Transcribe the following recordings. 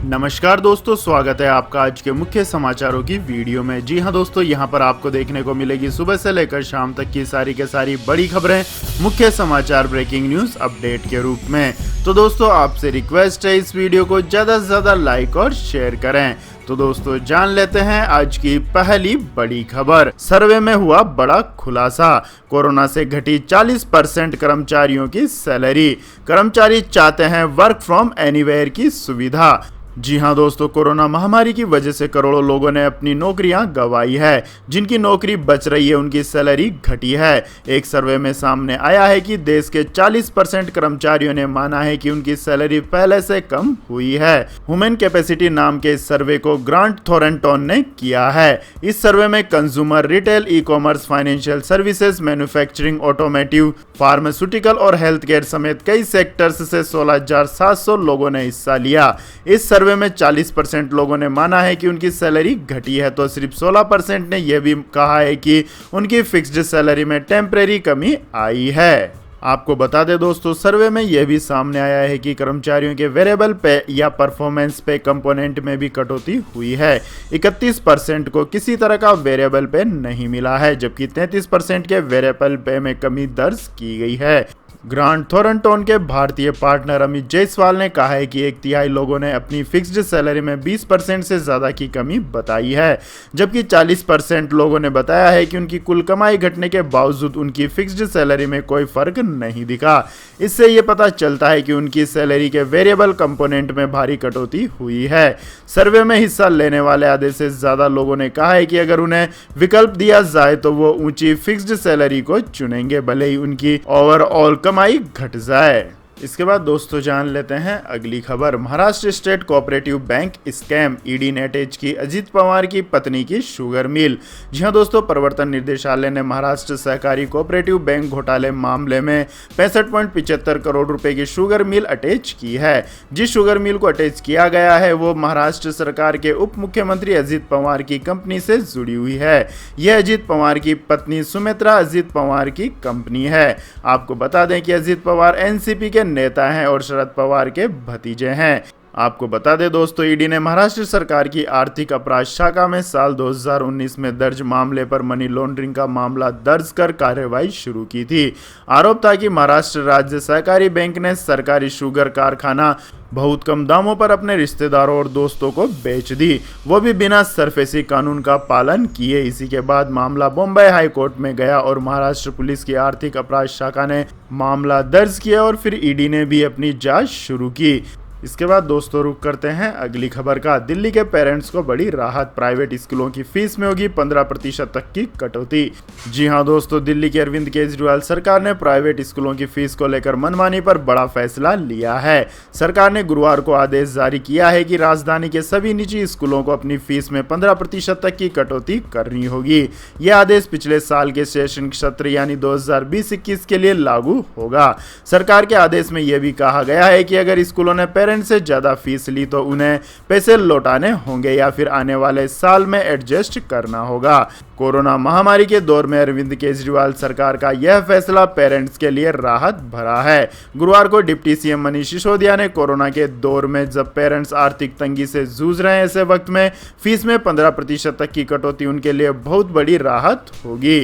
नमस्कार दोस्तों, स्वागत है आपका आज के मुख्य समाचारों की वीडियो में। जी हां दोस्तों, यहां पर आपको देखने को मिलेगी सुबह से लेकर शाम तक की सारी के सारी बड़ी खबरें मुख्य समाचार ब्रेकिंग न्यूज अपडेट के रूप में। तो दोस्तों, आपसे रिक्वेस्ट है इस वीडियो को ज़्यादा से ज़्यादा लाइक और शेयर करें। तो दोस्तों, जान लेते हैं आज की पहली बड़ी खबर। सर्वे में हुआ बड़ा खुलासा, कोरोना से घटी 40% कर्मचारियों की सैलरी। कर्मचारी चाहते हैं वर्क फ्रॉम एनीवेयर की सुविधा। जी हां दोस्तों, कोरोना महामारी की वजह से करोड़ों लोगों ने अपनी नौकरियां गंवाई है। जिनकी नौकरी बच रही है उनकी सैलरी घटी है। एक सर्वे में सामने आया है कि देश के 40% कर्मचारियों ने माना है कि उनकी सैलरी पहले से कम हुई है। ह्यूमन कैपेसिटी नाम के इस सर्वे को ग्रांट थोरनटन ने किया है। इस सर्वे में consumer, retail, e commerce, financial services, manufacturing, automotive, pharmaceutical और हेल्थ केयर समेत कई सेक्टर्स से 16,700 लोगों ने हिस्सा लिया। इस सर्वे में 40% लोगों ने माना है कि उनकी सैलरी घटी है, तो सिर्फ 16% ने यह भी कहा है कि उनकी फिक्स्ड सैलरी में टेम्परेरी कमी आई है। आपको बता दें दोस्तों, सर्वे में यह भी सामने आया है कि कर्मचारियों के वेरिएबल पे या परफॉर्मेंस पे कंपोनेंट में भी कटौती हुई है। 31% को किसी तरह का वेरिएबल पे नहीं मिला है, जबकि 33% के वेरिएबल पे में कमी दर्ज की गई है। ग्रांट थोरनटन के भारतीय पार्टनर अमित जायसवाल ने कहा है कि 1/3 लोगों ने अपनी फिक्स्ड सैलरी में 20% से ज़्यादा की कमी बताई है, जबकि 40% लोगों ने बताया है कि उनकी कुल कमाई घटने के बावजूद उनकी फिक्स्ड सैलरी में कोई फर्क नहीं दिखा। इससे ये पता चलता है कि उनकी सैलरी के वेरिएबल कंपोनेंट में भारी कटौती हुई है। सर्वे में हिस्सा लेने वाले आधे से ज़्यादा लोगों ने कहा है कि अगर उन्हें विकल्प दिया जाए तो वो ऊंची फिक्स्ड सैलरी को चुनेंगे, भले ही उनकी ओवरऑल कमाई घट जाए। इसके बाद दोस्तों, जान लेते हैं अगली खबर। Maharashtra state cooperative bank scam, ED ने अटैच की अजीत पवार की पत्नी की शुगर मिल। जी हां दोस्तों, प्रवर्तन निदेशालय ने महाराष्ट्र सहकारी कोऑपरेटिव बैंक घोटाले मामले में 65.75 करोड़ रुपए की शुगर मिल अटैच की है। जिस शुगर मिल को अटैच किया गया है वो महाराष्ट्र सरकार के उप मुख्यमंत्री अजीत पवार की कंपनी से जुड़ी हुई है। यह अजीत पवार की पत्नी सुमित्रा अजीत पवार की कंपनी है। आपको बता दें कि अजीत पवार एनसीपी के नेता हैं और शरद पवार के भतीजे हैं। आपको बता दें दोस्तों, ईडी ने महाराष्ट्र सरकार की आर्थिक अपराध शाखा में साल 2019 में दर्ज मामले पर मनी लॉन्ड्रिंग का मामला दर्ज कर कार्रवाई शुरू की थी। आरोप था कि महाराष्ट्र राज्य सहकारी बैंक ने सरकारी शुगर कारखाना बहुत कम दामों पर अपने रिश्तेदारों और दोस्तों को बेच दी, वो भी बिना सरफेसी कानून का पालन किए। इसी के बाद मामला बॉम्बे हाई कोर्ट में गया और महाराष्ट्र पुलिस की आर्थिक अपराध शाखा ने मामला दर्ज किया और फिर ईडी ने भी अपनी जांच शुरू की। इसके बाद दोस्तों, रुक करते हैं अगली खबर का। दिल्ली के पेरेंट्स को बड़ी राहत, प्राइवेट स्कूलों की फीस में होगी 15% तक की कटौती। जी हां दोस्तों, दिल्ली के अरविंद केजरीवाल सरकार ने प्राइवेट स्कूलों की फीस को लेकर मनमानी पर बड़ा फैसला लिया है। सरकार ने गुरुवार को आदेश जारी किया है कि राजधानी के सभी निजी स्कूलों को अपनी फीस में 15% तक की कटौती करनी होगी। यह आदेश पिछले साल के शैक्षणिक सत्र यानी 2020-21 के लिए लागू होगा। सरकार के आदेश में यह भी कहा गया है कि अगर स्कूलों ने पेरेंट्स से ज्यादा फीस ली तो उन्हें पैसे लौटाने होंगे या फिर आने वाले साल में एडजस्ट करना होगा। कोरोना महामारी के दौर में अरविंद केजरीवाल सरकार का यह फैसला पेरेंट्स के लिए राहत भरा है। गुरुवार को डिप्टी सीएम मनीष सिसोदिया ने कोरोना के दौर में जब पेरेंट्स आर्थिक तंगी से जूझ रहे हैं, ऐसे वक्त में फीस में 15% तक की कटौती उनके लिए बहुत बड़ी राहत होगी।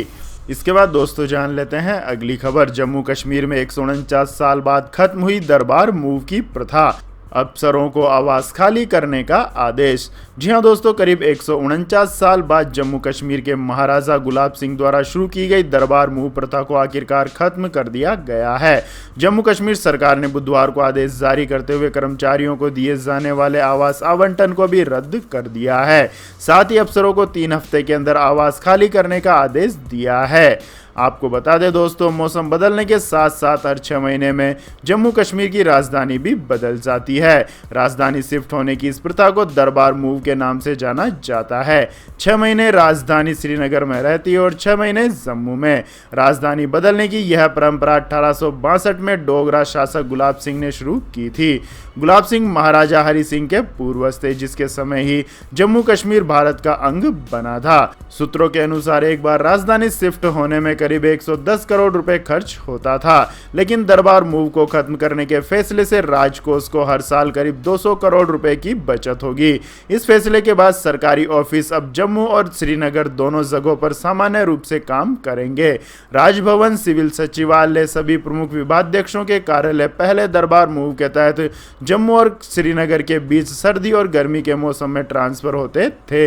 इसके बाद दोस्तों, जान लेते हैं अगली खबर। जम्मू कश्मीर में 149 साल बाद खत्म हुई दरबार मूव की प्रथा, अफसरों को आवास खाली करने का आदेश। जी हां दोस्तों, करीब 149 साल बाद जम्मू कश्मीर के महाराजा गुलाब सिंह द्वारा शुरू की गई दरबार मूव प्रथा को आखिरकार खत्म कर दिया गया है। जम्मू कश्मीर सरकार ने बुधवार को आदेश जारी करते हुए कर्मचारियों को दिए जाने वाले आवास आवंटन को भी रद्द कर दिया है। साथ ही अफसरों को 3 हफ्ते के अंदर आवास खाली करने का आदेश दिया है। आपको बता दें दोस्तों, मौसम बदलने के साथ साथ हर 6 महीने में जम्मू कश्मीर की राजधानी भी बदल जाती है। राजधानी शिफ्ट होने की इस प्रथा को दरबार मूव के नाम से जाना जाता है। 6 महीने राजधानी श्रीनगर में रहती है और 6 महीने जम्मू में। राजधानी बदलने की यह परंपरा 1862 में डोगरा शासक गुलाब सिंह ने शुरू की थी। गुलाब सिंह महाराजा हरि सिंह के पूर्वज थे, जिसके समय ही जम्मू कश्मीर भारत का अंग बना था। सूत्रों के अनुसार एक बार राजधानी शिफ्ट होने में करीब 110 करोड़ रुपए खर्च होता था, लेकिन दरबार मूव को खत्म करने के फैसले से राजकोष को हर साल करीब 200 करोड़ रुपए की बचत होगी। इस फैसले के बाद सरकारी ऑफिस अब जम्मू और श्रीनगर दोनों जगहों पर सामान्य रूप से काम करेंगे। राजभवन, सिविल सचिवालय, सभी प्रमुख विभागाध्यक्षों के कार्यालय पहले दरबार मूव के तहत जम्मू और श्रीनगर के बीच सर्दी और गर्मी के मौसम में ट्रांसफर होते थे।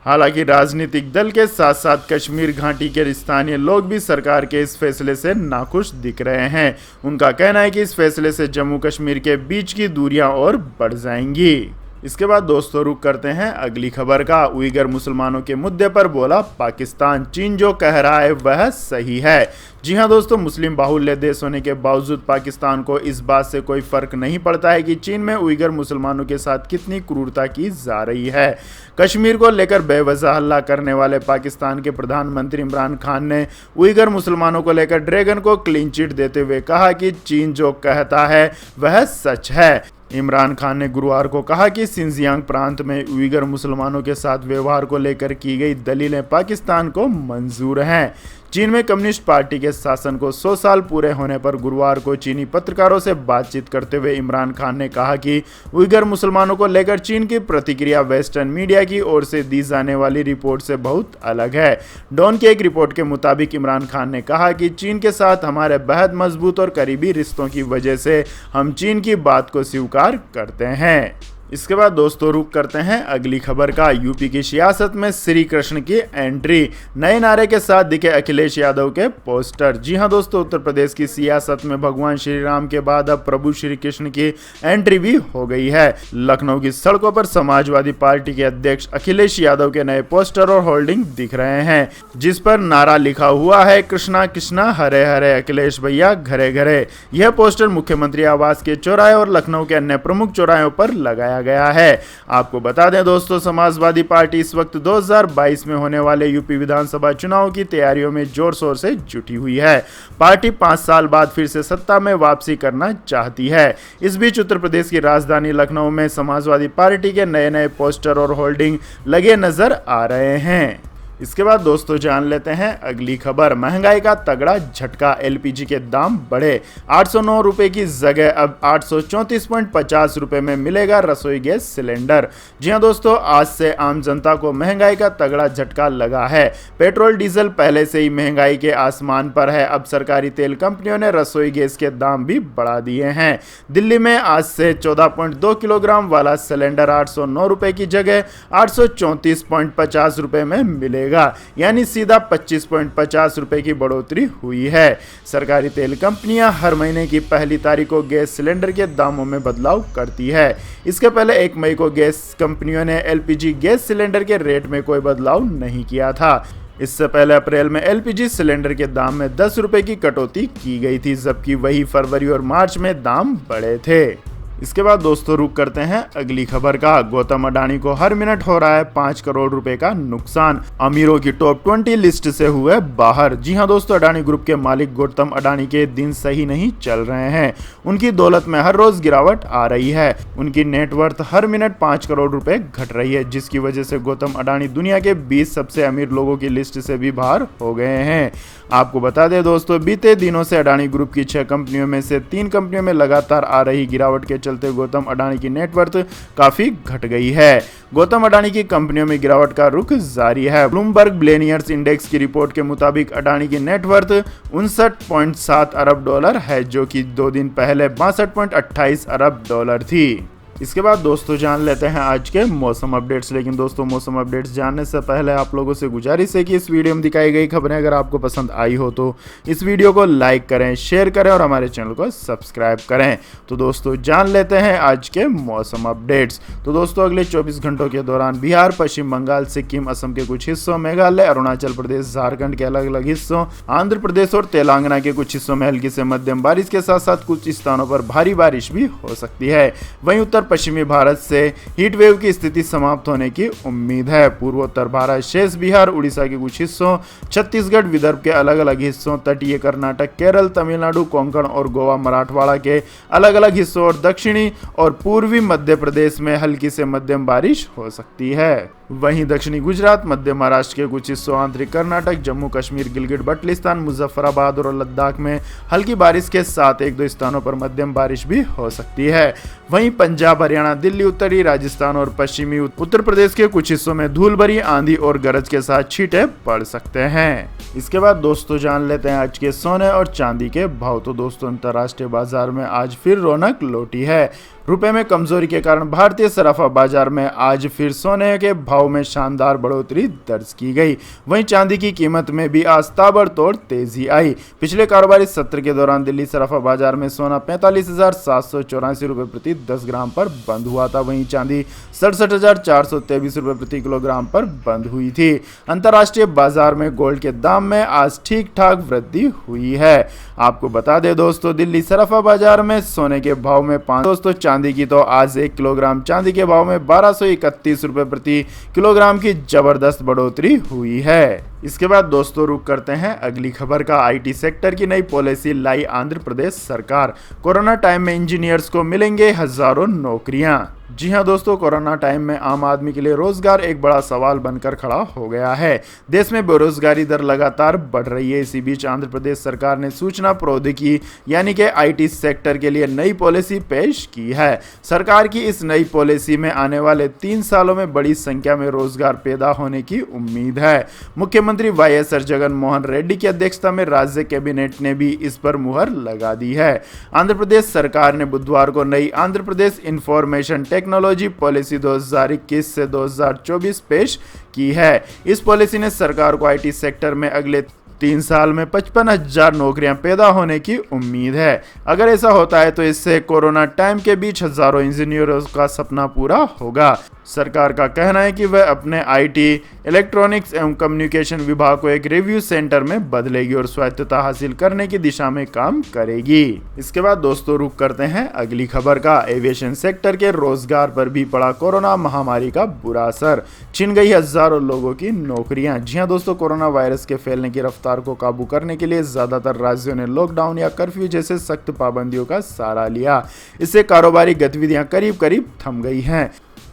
हालांकि राजनीतिक दल के साथ साथ कश्मीर घाटी के स्थानीय लोग भी सरकार के इस फैसले से नाखुश दिख रहे हैं। उनका कहना है कि इस फैसले से जम्मू कश्मीर के बीच की दूरियां और बढ़ जाएंगी। इसके बाद दोस्तों रुक करते हैं अगली खबर का। उइगर मुसलमानों के मुद्दे पर बोला पाकिस्तान, चीन जो कह रहा है वह सही है। जी हां दोस्तों, मुस्लिम बाहुल्य देश होने के बावजूद पाकिस्तान को इस बात से कोई फर्क नहीं पड़ता है कि चीन में उइगर मुसलमानों के साथ कितनी क्रूरता की जा रही है। कश्मीर को लेकर बेवजह हल्ला करने वाले पाकिस्तान के प्रधानमंत्री इमरान खान ने उइगर मुसलमानों को लेकर ड्रैगन को क्लीन चिट देते हुए कहा कि चीन जो कहता है वह सच है। इमरान खान ने गुरुवार को कहा कि सिंजियांग प्रांत में उइगर मुसलमानों के साथ व्यवहार को लेकर की गई दलीलें पाकिस्तान को मंजूर हैं। चीन में कम्युनिस्ट पार्टी के शासन को 100 साल पूरे होने पर गुरुवार को चीनी पत्रकारों से बातचीत करते हुए इमरान खान ने कहा कि उइगर मुसलमानों को लेकर चीन की प्रतिक्रिया वेस्टर्न मीडिया की ओर से दी जाने वाली रिपोर्ट से बहुत अलग है। डॉन की एक रिपोर्ट के मुताबिक इमरान खान ने कहा कि चीन के साथ हमारे बेहद मजबूत और करीबी रिश्तों की वजह से हम चीन की बात को स्वीकार करते हैं। इसके बाद दोस्तों रुक करते हैं अगली खबर का। यूपी की सियासत में श्री कृष्ण की एंट्री, नए नारे के साथ दिखे अखिलेश यादव के पोस्टर। जी हां दोस्तों, उत्तर प्रदेश की सियासत में भगवान श्री राम के बाद अब प्रभु श्री कृष्ण की एंट्री भी हो गई है। लखनऊ की सड़कों पर समाजवादी पार्टी के अध्यक्ष अखिलेश यादव के नए पोस्टर और होर्डिंग दिख रहे हैं, जिस पर नारा लिखा हुआ है, कृष्णा कृष्णा हरे हरे, अखिलेश भैया घरे घरे। यह पोस्टर मुख्यमंत्री आवास के चौराहे और लखनऊ के अन्य प्रमुख चौराहों पर लगाया गया है। आपको बता दें दोस्तों, समाजवादी पार्टी इस वक्त 2022 में होने वाले यूपी विधानसभा चुनाव की तैयारियों में जोर शोर से जुटी हुई है। पार्टी 5 साल बाद फिर से सत्ता में वापसी करना चाहती है। इस बीच उत्तर प्रदेश की राजधानी लखनऊ में समाजवादी पार्टी के नए नए पोस्टर और होर्डिंग लगे नजर आ रहे हैं। इसके बाद दोस्तों जान लेते हैं अगली खबर। महंगाई का तगड़ा झटका, एलपीजी के दाम बढ़े। 809 रुपए की जगह अब 834.50 रुपए में मिलेगा रसोई गैस सिलेंडर। जी हां दोस्तों, आज से आम जनता को महंगाई का तगड़ा झटका लगा है। पेट्रोल डीजल पहले से ही महंगाई के आसमान पर है। अब सरकारी तेल कंपनियों ने रसोई गैस के दाम भी बढ़ा दिए हैं। दिल्ली में आज से 14.2 किलोग्राम वाला सिलेंडर 809 रुपए की जगह 834.50 रुपए में मिलेगा, यानी सीधा 25.50 रुपए की बढ़ोतरी हुई है। सरकारी तेल कंपनियां हर महीने की पहली तारीख को गैस सिलेंडर के दामों में बदलाव करती है। इसके पहले 1 मई को गैस कंपनियों ने एलपीजी गैस सिलेंडर के रेट में कोई बदलाव नहीं किया था। इससे पहले अप्रैल में एलपीजी सिलेंडर के दाम में 10 रुपए की कटौती की गई थी, जबकि वही फरवरी और मार्च में दाम बढ़े थे। इसके बाद दोस्तों रुक करते हैं अगली खबर का। गौतम अडानी को हर मिनट हो रहा है 5 करोड़ रुपए का नुकसान, अमीरों की टॉप 20 लिस्ट से हुए बाहर। जी हां दोस्तों, अडानी ग्रुप के मालिक गौतम अडानी के दिन सही नहीं चल रहे हैं। उनकी दौलत में हर रोज गिरावट आ रही है। उनकी नेटवर्थ हर मिनट 5 करोड़ रुपए घट रही है, जिसकी वजह से गौतम अडानी दुनिया के 20 सबसे अमीर लोगों की लिस्ट से भी बाहर हो गए हैं। आपको बता दें दोस्तों, बीते दिनों से अडानी ग्रुप की 6 कंपनियों में से 3 कंपनियों में लगातार आ रही गिरावट के चलते गौतम अडानी की नेटवर्थ काफी घट गई है। गौतम अडानी की कंपनियों में गिरावट का रुख जारी है। ब्लूमबर्ग बिलियनियर्स इंडेक्स की रिपोर्ट के मुताबिक अडानी की नेटवर्थ 59.7 अरब डॉलर है, जो कि 2 दिन पहले 62.28 अरब डॉलर थी। इसके बाद दोस्तों जान लेते हैं आज के मौसम अपडेट्स। लेकिन दोस्तों, मौसम अपडेट्स जानने से पहले आप लोगों से गुजारिश है कि इस वीडियो में दिखाई गई खबरें अगर आपको पसंद आई हो तो इस वीडियो को लाइक करें, शेयर करें और हमारे चैनल को सब्सक्राइब करें। तो दोस्तों जान लेते हैं आज के मौसम अपडेट्स। तो दोस्तों, अगले 24 घंटों के दौरान बिहार, पश्चिम बंगाल, सिक्किम, असम के कुछ हिस्सों, मेघालय, अरुणाचल प्रदेश, झारखंड के अलग अलग हिस्सों, आंध्र प्रदेश और तेलंगाना के कुछ हिस्सों में हल्की से मध्यम बारिश के साथ साथ कुछ स्थानों पर भारी बारिश भी हो सकती है। वहीं उत्तर पश्चिमी भारत से हीट वेव की स्थिति समाप्त होने की उम्मीद है। पूर्वोत्तर भारत, शेष बिहार, उड़ीसा के कुछ हिस्सों, छत्तीसगढ़, विदर्भ के अलग अलग हिस्सों, तटीय कर्नाटक, केरल, तमिलनाडु, कोंकण और गोवा, मराठवाड़ा के अलग अलग हिस्सों और दक्षिणी और पूर्वी मध्य प्रदेश में हल्की से मध्यम बारिश हो सकती है। वहीं दक्षिणी गुजरात, मध्य महाराष्ट्र के कुछ हिस्सों, आंतरिक कर्नाटक, जम्मू कश्मीर, गिलगिट बल्टिस्तान, मुजफ्फराबाद और लद्दाख में हल्की बारिश के साथ एक दो स्थानों पर मध्यम बारिश भी हो सकती है। वहीं पंजाब, हरियाणा, दिल्ली, उत्तरी राजस्थान और पश्चिमी उत्तर प्रदेश के कुछ हिस्सों में धूल भरी आंधी और गरज के साथ छींटे पड़ सकते हैं। इसके बाद दोस्तों जान लेते हैं आज के सोने और चांदी के भाव। तो दोस्तों अंतर्राष्ट्रीय बाजार में आज फिर रौनक लौटी है। रुपए में कमजोरी के कारण भारतीय सराफा बाजार में आज फिर सोने के भाव में शानदार बढ़ोतरी दर्ज की गई। वहीं चांदी की कीमत में भी आज ताबड़तोड़ तेजी आई। पिछले कारोबारी सत्र के दौरान दिल्ली सराफा बाजार में सोना 45,784 रुपये प्रति 10 ग्राम पर बंद हुआ था। वहीं चांदी 67,423 रुपये प्रति किलोग्राम पर बंद हुई थी। अंतर्राष्ट्रीय बाजार में गोल्ड के दाम में आज ठीक ठाक वृद्धि हुई है। आपको बता दें दोस्तों, दिल्ली सराफा बाजार में सोने के भाव में दोस्तों चांदी की तो आज 1 किलोग्राम चांदी के भाव में 1231 रुपए प्रति किलोग्राम की जबरदस्त बढ़ोतरी हुई है। इसके बाद दोस्तों रुक करते हैं अगली खबर का। आईटी सेक्टर की नई पॉलिसी लाई आंध्र प्रदेश सरकार। कोरोना टाइम में इंजीनियर्स को मिलेंगे हजारों नौकरियां। जी हां दोस्तों, कोरोना टाइम में आम आदमी के लिए रोजगार एक बड़ा सवाल बनकर खड़ा हो गया है। देश में बेरोजगारी दर लगातार बढ़ रही है। इसी बीच आंध्र प्रदेश सरकार ने सूचना प्रौद्योगिकी यानी कि आईटी सेक्टर के लिए नई पॉलिसी पेश की है। सरकार की इस नई पॉलिसी में आने वाले 3 सालों में बड़ी संख्या में रोजगार पैदा होने की उम्मीद है। मुख्यमंत्री वाईएस जगन मोहन रेड्डी की अध्यक्षता में राज्य कैबिनेट ने भी इस पर मुहर लगा दी है। आंध्र प्रदेश सरकार ने बुधवार को नई Andhra Pradesh information technology policy 2021 से 2024 पेश की है। इस पॉलिसी ने सरकार को आईटी सेक्टर में अगले 3 साल में 55,000 नौकरियां पैदा होने की उम्मीद है। अगर ऐसा होता है तो इससे कोरोना टाइम के बीच हजारों इंजीनियरों का सपना पूरा होगा। सरकार का कहना है कि वह अपने आईटी, इलेक्ट्रॉनिक्स एवं कम्युनिकेशन विभाग को एक रिव्यू सेंटर में बदलेगी और स्वायत्तता हासिल करने की दिशा में काम करेगी। इसके बाद दोस्तों रुक करते हैं अगली खबर का। एविएशन सेक्टर के रोजगार पर भी पड़ा कोरोना महामारी का बुरा असर। छिन गई हजारों लोगों की नौकरियां। जी हां दोस्तों, कोरोना वायरस के फैलने की रफ्तार को काबू करने के लिए ज्यादातर राज्यों ने लॉकडाउन या कर्फ्यू जैसे सख्त पाबंदियों का सहारा लिया। इससे कारोबारी गतिविधियां करीब करीब थम गई हैं।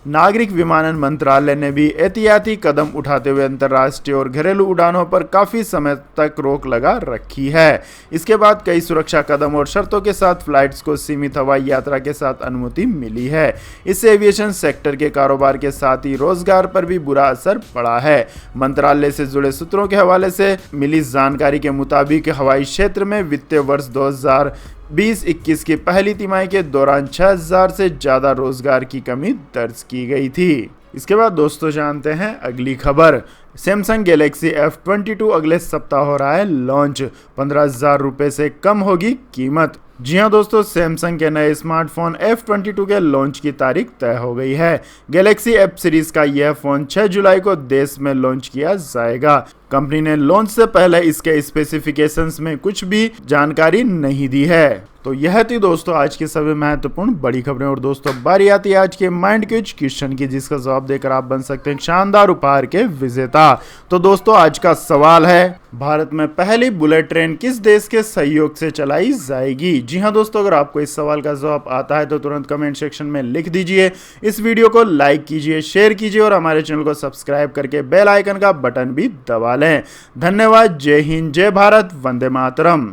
नागरिक विमानन मंत्रालय ने भी एहतियाती कदम उठाते हुए अंतर्राष्ट्रीय और घरेलू उड़ानों पर काफी समय तक रोक लगा रखी है। इसके बाद कई सुरक्षा कदम और शर्तों के साथ फ्लाइट्स को सीमित हवाई यात्रा के साथ अनुमति मिली है। इससे एविएशन सेक्टर के कारोबार के साथ ही रोजगार पर भी बुरा असर पड़ा है। मंत्रालय से जुड़े सूत्रों के हवाले से मिली जानकारी के मुताबिक हवाई क्षेत्र में वित्तीय वर्ष 2020-21 की पहली तिमाही के दौरान 6,000 से ज्यादा रोजगार की कमी दर्ज की गई थी। इसके बाद दोस्तों जानते हैं अगली खबर। सैमसंग गैलेक्सी F22 अगले सप्ताह हो रहा है लॉन्च। 15,000 रुपए से कम होगी कीमत। जी हां दोस्तों, सैमसंग के नए स्मार्टफोन F22 के लॉन्च की तारीख तय हो गई है। गैलेक्सी F सीरीज का यह फोन 6 जुलाई को देश में लॉन्च किया जाएगा। कंपनी ने लॉन्च से पहले इसके स्पेसिफिकेशंस में कुछ भी जानकारी नहीं दी है। तो यह थी दोस्तों आज की सभी महत्वपूर्ण बड़ी खबरें। और दोस्तों बारी आती है आज के माइंड क्विज क्वेश्चन की, जिसका जवाब देकर आप बन सकते हैं शानदार उपहार के विजेता। तो दोस्तों आज का सवाल है, भारत में पहली बुलेट ट्रेन किस देश के सहयोग से चलाई जाएगी? जी हां दोस्तों, अगर आपको इस सवाल का जवाब आता है तो तुरंत कमेंट सेक्शन में लिख दीजिए। इस वीडियो को लाइक कीजिए, शेयर कीजिए और हमारे चैनल को सब्सक्राइब करके बेल आइकन का बटन भी दबा लें। धन्यवाद। जय हिंद, जय भारत, वंदे मातरम।